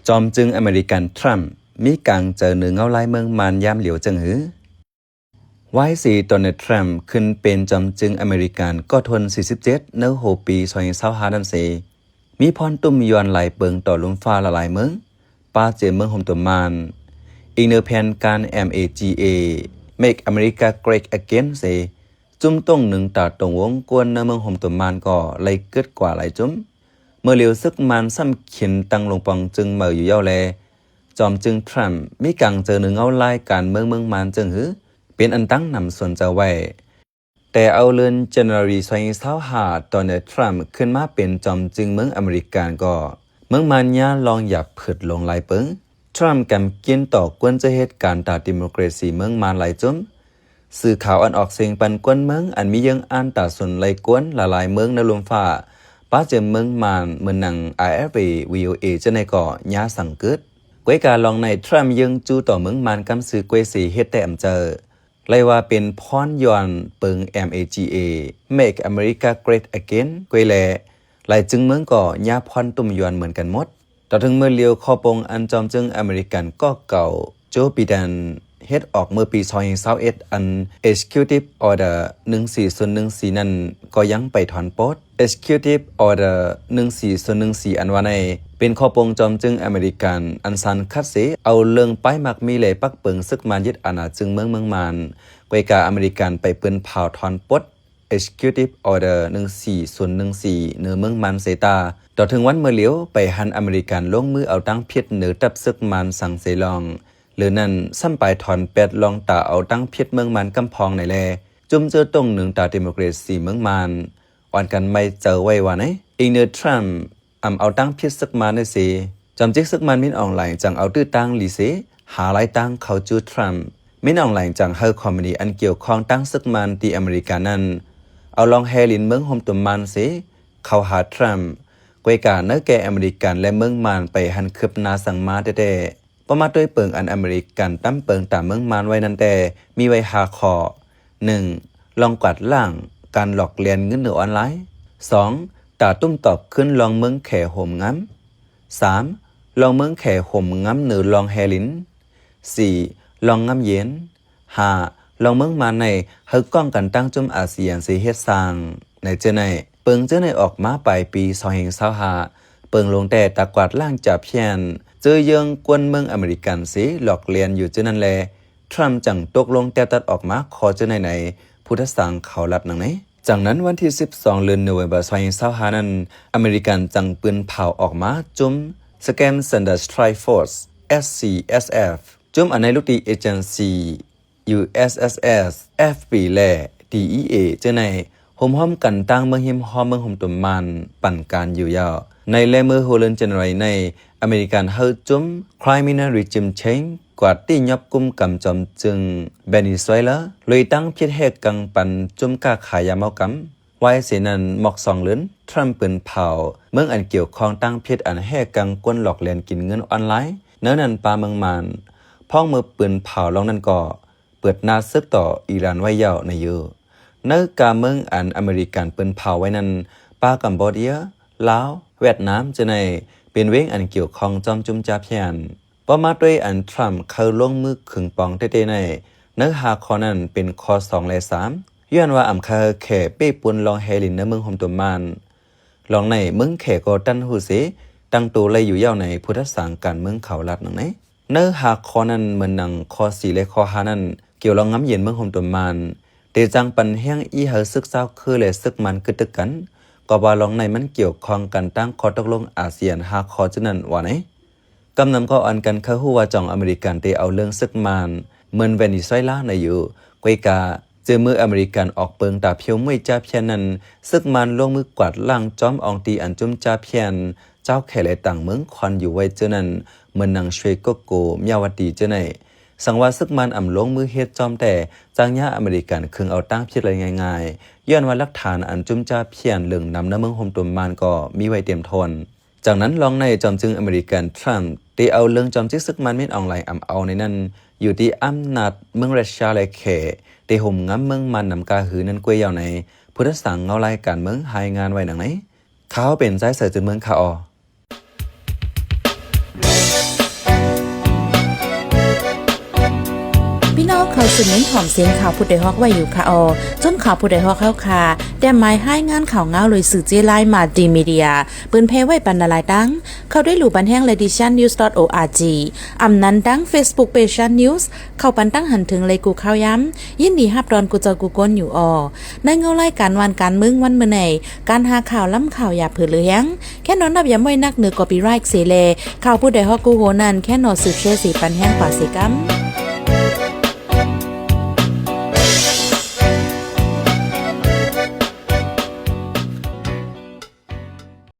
จอมจึงอเมริกันทรัมป์มีกังเจอหนึ่งเอาลายเมืองมานยามเหลียวจังหือไว้สีโดนัลด์ทรัมป์ขึ้นเป็นจอมจึงอเมริกันก็ทน47เนื้อโหปี2025นั่นเสมีพรตุ้มยอนไหลเปิงต่อลมฟ้าละลายเมืองป้าเจเมืองโฮมตัวมานอีกเนื้อแผนการ MAGA Make America Great Again เสจุ้มต้งหนึ่งตาตรงวงกวนในเมืองโฮมตัวมานก็ไหลเกิดกว่าไหลจุ้มเมื่อเหลียวซึกมันซ้ำเขียนตังลงปองจึงเมื่ออยู่เย้าแลจอมจึงทรัมป์มีกังเจอหนึ่งเอาลายการเมืองมันจึงหือเป็นอันตั้งนำส่วนจะไว้แต่เอาเลือนเจเนอรี2025ตอนนี้ทรัมป์ขึ้นมาเป็นจอมจึงเมืองอเมริกันก็เมืองมันยาลองอยากผึดลงลายเปิงทรัมป์กำกินต่อกวนจะเหตุการณ์ตาดิโมคราซีเมืองมันหลายจุ้มสื่อข่าวอันออกเสียงปันกวนเมืองอันมียังอ่านตาส่วนไหลกวนละลายเมืองในลมฟ้าป้าเจเมืองมันเมืองหนัง IFA VOA จะในก่อยาสังเกิดกวยการลองในทรัมป์ยังจูต่อเมืองมันกำซื้อกวยสีเฮ็ดแต่อำเจอเลยว่าเป็นพรยอนเปิง MAGA Make America Great Again กวยแลหลายจึงเมืองก่อยาพรตุ่มยอนเหมือนกันหมดต่อถึงเมื่อเลียวคอปงอันจอมจึงอเมริกันก็เก่าโจบิดันเฮ็ดออกเมื่อปี2021อัน Executive Order 14014นั่นก็ยังไปถอนโปด Executive Order 14014อันว่าในเป็นข้อปงจอมจึงอเมริกันอันซันคัดเสเอาเรื่องป้ายมักมีเลยปักเปิงซึกมันยึดอาณาจึงเมืองมันกวยกาอเมริกันไปเปิ้นเผาถอนปด Executive Order 14014เนื้อเมืองมันเสตาต่อถึงวันเมื่อเหลียวไปหันอเมริกันลงมือเอาตั้งเพียดเหนือตับซึกมันสั่งเสลองหรือนั่นซ้ำไปถอนเป็ดลองตาเอาตั้งเพียดเมืองมันกำพองในแลจุ่มเจอตรงหนึ่งตาดิโมคราซีเมืองมันอ่อนกันไม่เจอไว้ว่าไหนอีเนอร์ทรัมป์เอาตั้งเพียดซึกมันได้สิจำจิกซึกมันมินออนไลน์จังเอาตื้อตั้งลีเสหาไล่ตั้งเขาจูทรัมป์มินออนไลน์จังเฮอร์คอมมินีอันเกี่ยวข้องตั้งซึกมันที่อเมริกานั้นเอาลองแฮลินเมืองโฮมตุมันเสเขาหาทรัมป์กวยกาเนื้อแก่อเมริกันและเมืองมันไปหันคืบนาสังมาได้ประมาด้วยเปิงอันอเมริกันตั้มเปิงตามเมืองมานไว้นั่นแต่มีไว้5ข้อ 1. ลองกวาดล่างการหลอกเลียนเงินเหนือออนไลน์ 2. ตาตุ้มตอบขึ้นลองเมืองแข่ห่มง้ำ 3. ลองเมืองแข่ห่มง้ำเหนือลองแฮลิน 4. ลองง้ำเย็น 5. ลองเมืองมาในเฮก้องกันตั้งจุ่มอาเซียนสีเฮ็ดสร้างในเจ้าในเปิงเจ้าในออกมาปลายปี2025เปิงลงแต่ตากวาดล่างจับเพียนเจอเยืองกวนเมืองอเมริกันสิหลอกเลียนอยู่เจ้านั่นแลทรัมป์จังตกลงแต่ตัดออกมาขอเจ้าไหนพุทธสังเขาลัดหนังไหนจากนั้นวันที่12เดือนโนเวมเบอร์2025นั้นอเมริกันจังปืนเผาออกมาจุ่มสแกนซันเดอร์สไตรฟอร์ส SCSF จุ่มอันในลูกดีเอเจนซี USSS FB และ DEA เจ้าในโฮมห้อมกันตั้งเมืองหิมหอมเมืองโฮมตุ่มมันปั่นการอยู่ยาวในเลเมอร์โฮเลนเจเนอเรในอเมริกันเฮาจุ่ม Criminal Regime Change กว่าที่ยับกุมกำจอมจึงเบนิซุเอลาเลยตั้งเพียรเหตุกังปันจุ่มกาขายยาเมากำไว้เสนันหมอกสองเลือนทรัมป์ปืนเผาเมืองอันเกี่ยวข้องตั้งเพียรอันแห่กังกวนหลอกเลียนกินเงินออนไลน์เนื้อนันปลาเมืองมันพ้องมือปืนเผาลองนั่นก็เปิดนาซึกต่ออิหร่านไว้ยาวในเยอะเนื้อกาเมืองอันอเมริกันปืนเผาไว้นั้นปากัมพูชาลาวเวียดนามจะในเป็นเว้งอันเกี่ยวข้องจอมจุ่มจ่าเพียนประมาด้วยอันทรัมป์เข้าลงมือขึงปองเต้ๆในเนื้อหาข้อนั้นเป็นข้อ2และ3ย้อนว่าอำคาแข่เป้ปุนลองแฮลินในเมืองโฮมตุมันลองในเมืองแข่ก็ตันหูเสตั้งตัวเลยอยู่ยาวในพุทธสังการเมืองเขาลัดหนังไหนเนื้อหาข้อนั้นเหมือนหนังข้อ4และข้อ5นั้นเกี่ยวลองง้ำเย็นเมืองโฮมตุมันเตจังปันแห้งอีเฮาซึกเศร้าคือและซึกมันกึดตึกกันก็ว่าลองในมันเกี่ยวข้องกันตั้งข้อตกลงอาเซียน5ข้อฉะนั้นว่าไหนกำนำก็อันกันเข้าหัวจ่องอเมริกันได้เอาเรื่องซึกมันเหมือนเวเนซุเอลาในอยู่กวยกาเจอมืออเมริกันออกเปิงตาเพียวมวยจ่าเพียนนั้นซึกมันลงมือกวาดล่างจอมอองตีอันจุ่มจ่าเพียนเจ้าแข่ไหลต่างเมืองควันอยู่ไว้เจอนั้นเหมือนนางช่วยก็โกมยาวดีเจอในสังว่าซึกมันอ่ำลงมือเฮ็ดจอมแต่จางยาอเมริกันคึงเอาตั้งเพียรอะไรง่ายๆย้อนว่าหลักฐานอันจุ่มจ่าเพียนเหลืองนำน้ำเมืองโฮมตุมันก็มีไว้เตรียมทนจากนั้นลองในจอมจึงอเมริกันทรัมป์ได้เอาเรื่องจอมจึกซึกมันมิดออนไลน์เอาในนั้นอยู่ที่อำนาจเมืองรัสเซียและแขได้ห่มง้ำเมืองมันนำกาหือนั้นกวยยาวในพุทธสังเงาลายการเมืองหายงานไว้หนังไหนเขาเป็นใจเสือจนเมืองคาอ เข้าสู่เน้นหอมเสียงข่าวผู้ใดฮอกไว้อยู่ค่ะออจนข่าวผู้ใดฮอกเข้าค่ะแต่หมายให้งานข่าวเงาเลยสื่อเจไลมาดีมีเดียปืนเพไว้ปันนาลายดังเข้าด้วยหลู่บันแห้ง lediciannews.org อำนั้นดัง Facebook page news เข้าปันตั้งหันถึงเลยกูข่าวย้ำยินดีฮับดอนกูจอกูก้นอยู่ออในเงาไล่การวันการมึงวันเมื่อไหนการหาข่าวล้ำข่าวอย่าเผื่อเลี้ยงแค่นอนนับอย่าไม่นักเหนือกอปีไรค์เสเลข่าวผู้ใดฮอกกูโหนันแค่นอสืบเชื่อสีปันแห้งป่าสีกัม